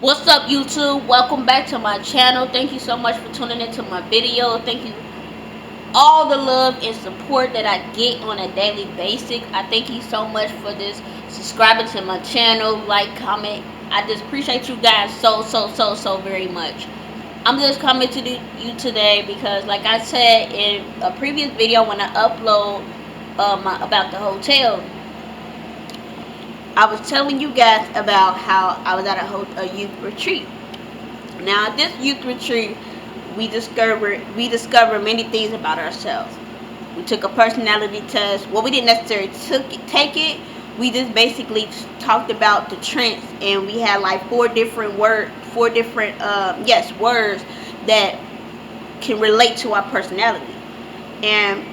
What's up, YouTube? Welcome back to my channel. Thank you so much for tuning into my video. Thank you all the love and support that I get on a daily basis. I thank you so much for this subscribing to my channel, like, comment. I just appreciate you guys so very much. I'm just coming to you today because, like I said in a previous video when I upload about the hotel, I was telling you guys about how I was at a youth retreat. Now, at this youth retreat, we discovered many things about ourselves. We took a personality test. Well, we didn't necessarily take it. We just basically talked about the trends, and we had like four different words that can relate to our personality. And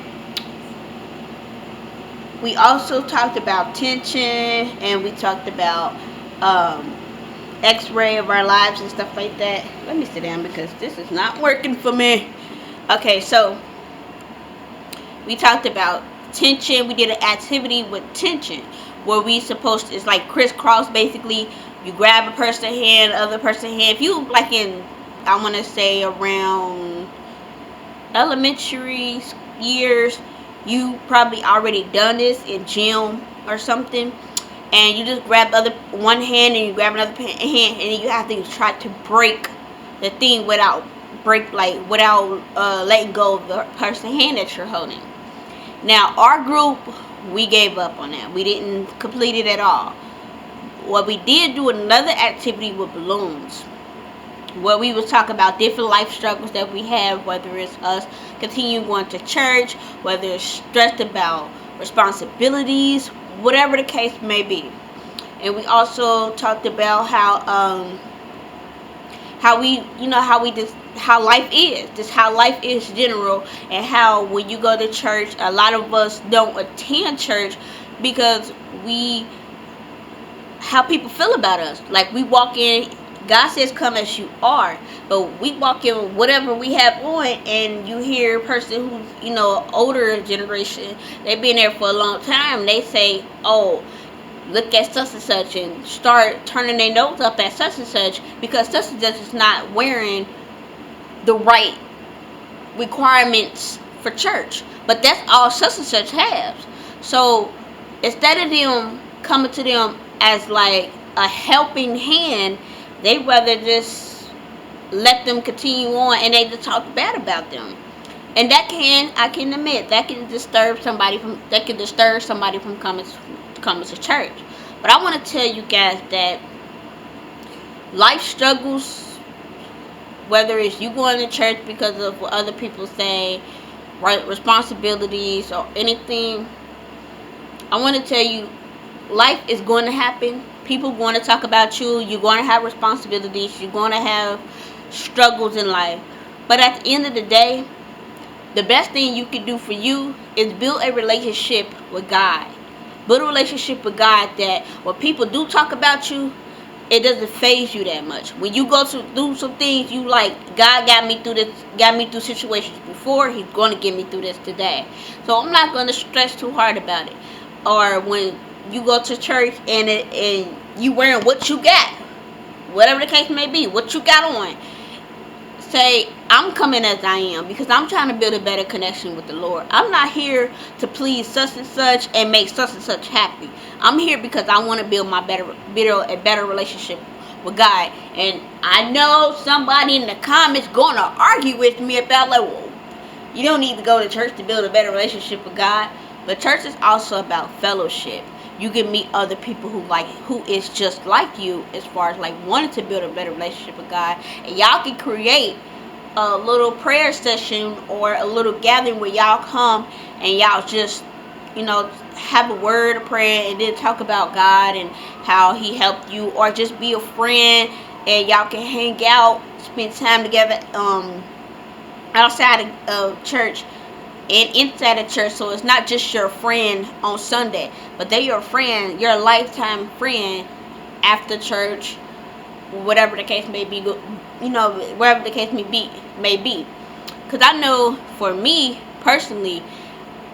we also talked about tension, and we talked about x-ray of our lives and stuff like that. Let me sit down because this is not working for me. Okay, so we talked about tension. We did an activity with tension where we supposed to, it's like crisscross basically. You grab a person's hand, other person's hand. If you like in, I want to say around elementary years, you probably already done this in gym or something, and you just grab one hand and you grab another hand, and then you have to try to break the thing without letting go of the person's hand that you're holding. Now, our group, we gave up on that. We didn't complete it at all. What we did do another activity with balloons, where we would talk about different life struggles that we have, whether it's us continuing going to church, whether it's stressed about responsibilities, whatever the case may be. And we also talked about how life is, just how life is general, and how when you go to church, a lot of us don't attend church because how people feel about us. Like, we walk in, God says come as you are, but we walk in whatever we have on, and you hear a person who's, older generation, they've been there for a long time, they say, oh, look at such and such, and start turning their nose up at such and such because such and such is not wearing the right requirements for church. But that's all such and such has. So instead of them coming to them as like a helping hand, they rather just let them continue on, and they just talk bad about them. And I can admit, that can disturb somebody from coming to church. But I want to tell you guys that life struggles, whether it's you going to church because of what other people say, right, responsibilities or anything, I want to tell you, life is going to happen. People going to talk about you. You're going to have responsibilities. You're going to have struggles in life. But at the end of the day, the best thing you can do for you is build a relationship with God. Build a relationship with God that when people do talk about you, it doesn't phase you that much. When you go to do some things, you like, God got me through this, got me through situations before, He's going to get me through this today. So I'm not going to stress too hard about it. Or when you go to church and you wearing what you got, whatever the case may be, what you got on, say, I'm coming as I am because I'm trying to build a better connection with the Lord. I'm not here to please such and such and make such and such happy. I'm here because I want to build a better relationship with God. And I know somebody in the comments going to argue with me about, like, well, you don't need to go to church to build a better relationship with God. But church is also about fellowship. You can meet other people who is just like you, as far as like wanting to build a better relationship with God, and y'all can create a little prayer session or a little gathering where y'all come and y'all just, have a word of prayer and then talk about God and how He helped you, or just be a friend and y'all can hang out, spend time together outside of church and inside of church. So it's not just your friend on Sunday, but they're your friend, your lifetime friend after church, whatever the case may be, wherever the case may be. Because I know for me personally,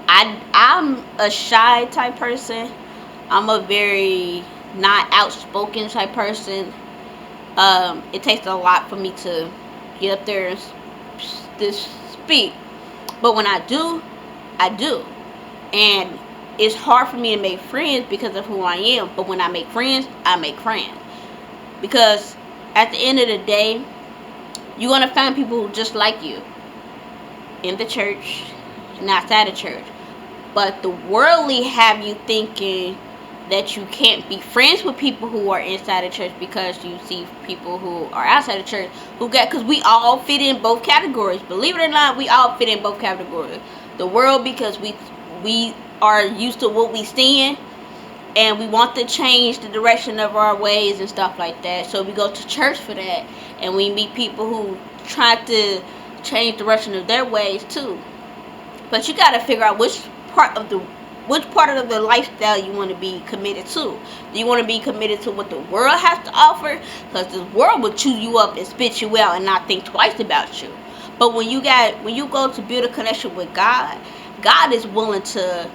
I'm a shy type person. I'm a very not outspoken type person. It takes a lot for me to get up there and speak. But when I do, I do. And it's hard for me to make friends because of who I am. But when I make friends, I make friends. Because at the end of the day, you're going to find people just like you in the church and outside the church. But the worldly have you thinking that you can't be friends with people who are inside the church because you see people who are outside the church who get, because we all fit in both categories. Believe it or not, we all fit in both categories. The world, because we are used to what we seeing, and we want to change the direction of our ways and stuff like that. So we go to church for that, and we meet people who try to change the direction of their ways too. But you got to figure out which part of the lifestyle you want to be committed to. Do you want to be committed to what the world has to offer? Because the world will chew you up and spit you out and not think twice about you. But when you go to build a connection with God, God is willing to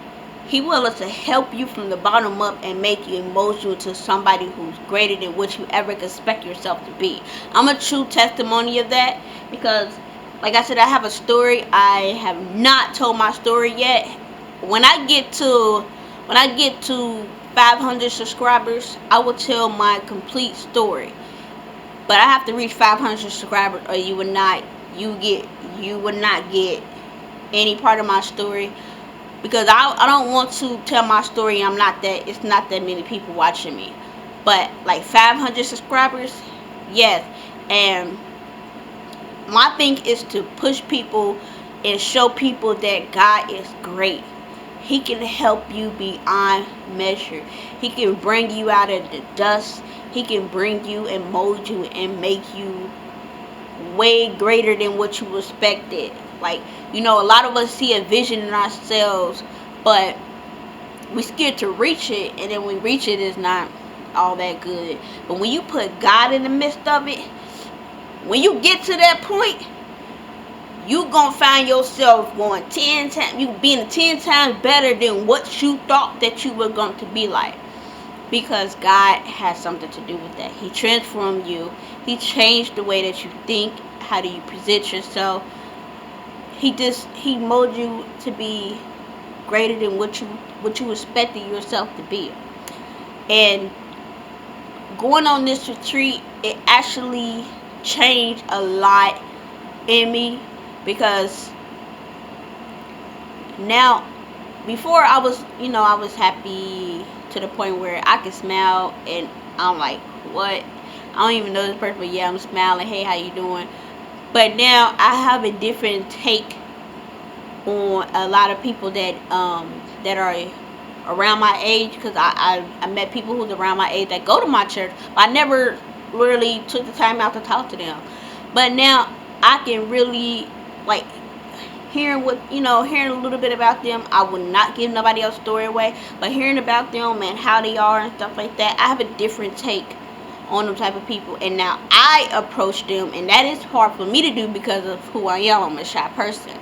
help you from the bottom up and make you emotional to somebody who's greater than what you ever expect yourself to be. I'm a true testimony of that, because like I said, I have a story. I have not told my story yet. When I get to 500 subscribers, I will tell my complete story. But I have to reach 500 subscribers, or you would not get any part of my story, because I don't want to tell my story. It's not that many people watching me. But like 500 subscribers, yes. And my thing is to push people and show people that God is great. He can help you beyond measure. He can bring you out of the dust. He can bring you and mold you and make you way greater than what you expected. Like, a lot of us see a vision in ourselves, but we're scared to reach it, and then when we reach it, it's not all that good. But when you put God in the midst of it, when you get to that point, you gonna find yourself going 10 times, you being 10 times better than what you thought that you were going to be like. Because God has something to do with that. He transformed you. He changed the way that you think. How do you present yourself? He molded you to be greater than what you expected yourself to be. And going on this retreat, it actually changed a lot in me, because now, before I was happy to the point where I could smile and I'm like, what? I don't even know this person, but yeah, I'm smiling. Hey, how you doing? But now I have a different take on a lot of people that are around my age, because I met people who's around my age that go to my church, but I never really took the time out to talk to them. But now I can really, like, hearing a little bit about them. I would not give nobody else's story away, but hearing about them and how they are and stuff like that, I have a different take on them type of people. And now I approach them, and that is hard for me to do because of who I am. I'm a shy person.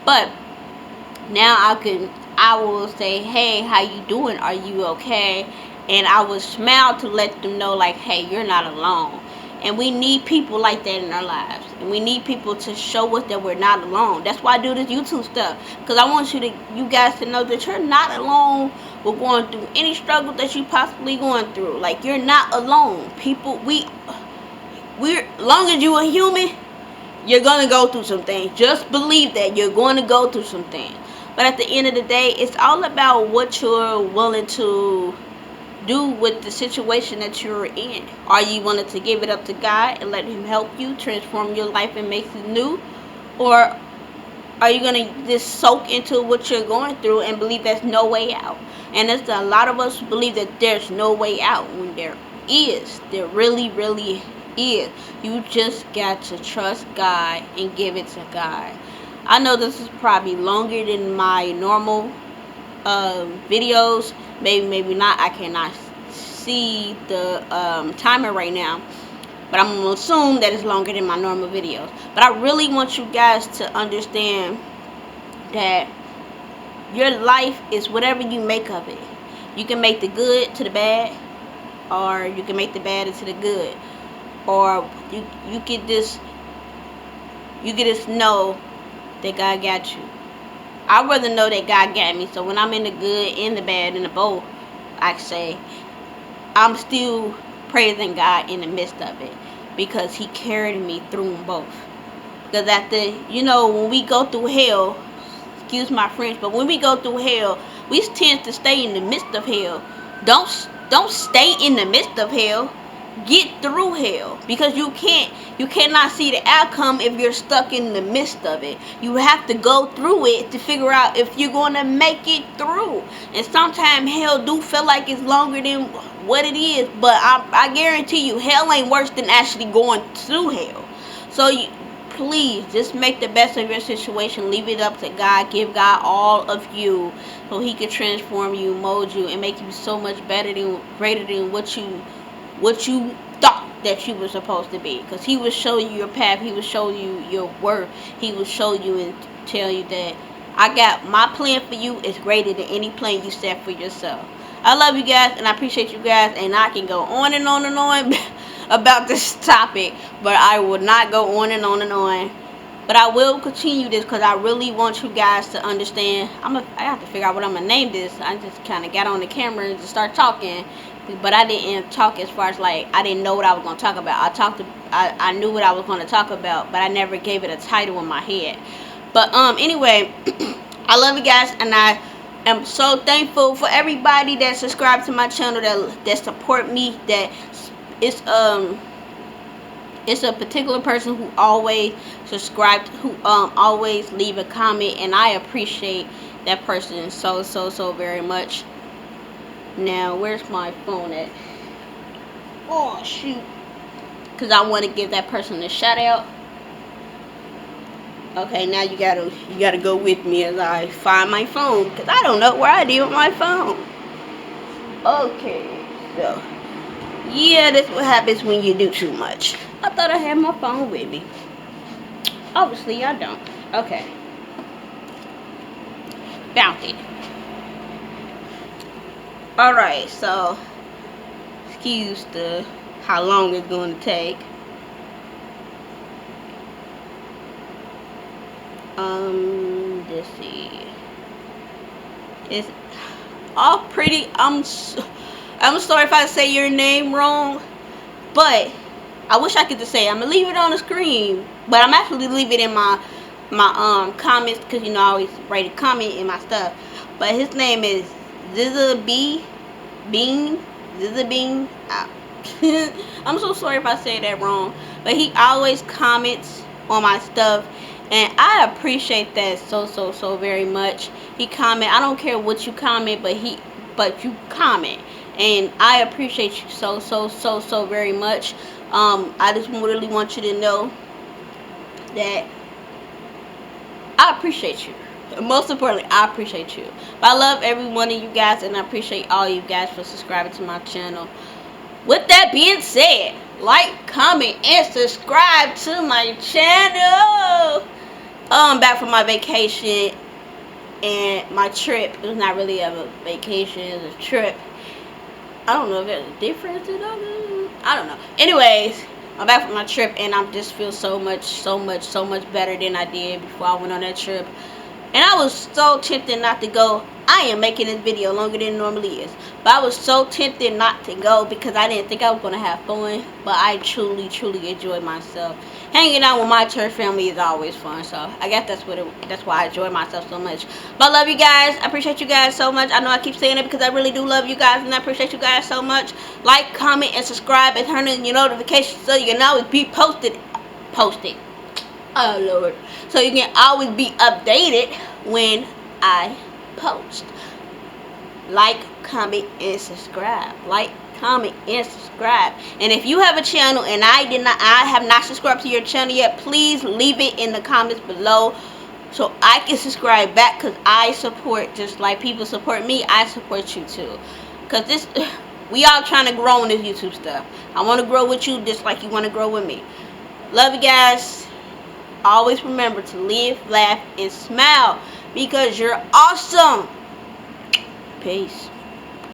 But now I will say, hey, how you doing? Are you okay? And I will smile to let them know, like, hey, you're not alone. And we need people like that in our lives. And we need people to show us that we're not alone. That's why I do this YouTube stuff. Because I want you guys to know that you're not alone with going through any struggle that you possibly going through. Like, you're not alone. People, we're long as you're a human, you're going to go through some things. Just believe that you're going to go through some things. But at the end of the day, it's all about what you're willing to do with the situation that you're in. Are you willing to give it up to God and let Him help you transform your life and make it new? Or are you going to just soak into what you're going through and believe there's no way out? And there's a lot of us who believe that there's no way out, when there is. There really, really is. You just got to trust God and give it to God. I know this is probably longer than my normal videos. Maybe not. I cannot see the timer right now, but I'm gonna assume that it's longer than my normal videos. But I really want you guys to understand that your life is whatever you make of it. You can make the good to the bad, or you can make the bad into the good. or you get this know that God got you. I'd rather know that God got me. So when I'm in the good, in the bad, in the both, I say I'm still praising God in the midst of it, because He carried me through them both. Because when we go through hell, excuse my French, but when we go through hell, we tend to stay in the midst of hell. Don't stay in the midst of hell. Get through hell, because you cannot see the outcome if you're stuck in the midst of it. You have to go through it to figure out if you're going to make it through. And sometimes hell do feel like it's longer than what it is, but I guarantee you hell ain't worse than actually going through hell. So please just make the best of your situation. Leave it up to God. Give God all of you, so He can transform you, mold you, and make you so much greater than what you thought that you were supposed to be. Because He will show you your path. He will show you your worth. He will show you and tell you that I got my plan for you is greater than any plan you set for yourself. I love you guys, and I appreciate you guys, and I can go on and on and on about this topic, but I will not go on and on and on. But I will continue this because I really want you guys to understand. I have to figure out what I'm gonna name this. I just kind of got on the camera and just start talking, but I didn't talk as far as like I didn't know what I was gonna talk about. I knew what I was gonna talk about, but I never gave it a title in my head. But anyway, I love you guys, and I am so thankful for everybody that subscribed to my channel, that support me. That it's a particular person who always subscribed, who always leave a comment, and I appreciate that person so very much. Now, where's my phone at? Oh shoot! Because I want to give that person a shout out. Okay, now you gotta go with me as I find my phone, because I don't know where I did with my phone. Okay, so yeah, that's what happens when you do too much. I thought I had my phone with me. Obviously, I don't. Okay. Found it. Alright, so excuse how long it's going to take. Let's see. It's all pretty. I'm sorry if I say your name wrong, but I wish I could just say I'm gonna leave it on the screen, but I'm actually leave it in my comments, because I always write a comment in my stuff. But his name is Zizza Bean. I'm so sorry if I say that wrong, but he always comments on my stuff, and I appreciate that so very much. He comment. I don't care what you comment, but you comment, and I appreciate you so very much. I just really want you to know that I appreciate you. Most importantly, I appreciate you. But I love every one of you guys, and I appreciate all you guys for subscribing to my channel. With that being said, like, comment, and subscribe to my channel. Back from my vacation and my trip. It was not really a vacation, it was a trip. I don't know if there's a difference in others. I don't know. Anyways, I'm back from my trip, and I just feel so much better than I did before I went on that trip. And I was so tempted not to go. I am making this video longer than it normally is, but I was so tempted not to go because I didn't think I was going to have fun. But I truly enjoyed myself. Hanging out with my church family is always fun, so I guess that's why I enjoy myself so much. But I love you guys. I appreciate you guys so much. I know I keep saying it because I really do love you guys, and I appreciate you guys so much. Like, comment, and subscribe, and turn on your notifications so you can always be posted. Oh Lord. So you can always be updated when I post. Like, comment, and subscribe. Like, comment, and subscribe. And if you have a channel and I have not subscribed to your channel yet, please leave it in the comments below so I can subscribe back, because I support, just like people support me, I support you too. Because we all trying to grow in this YouTube stuff. I want to grow with you just like you want to grow with me. Love you guys. Always remember to live, laugh, and smile, because you're awesome. Peace.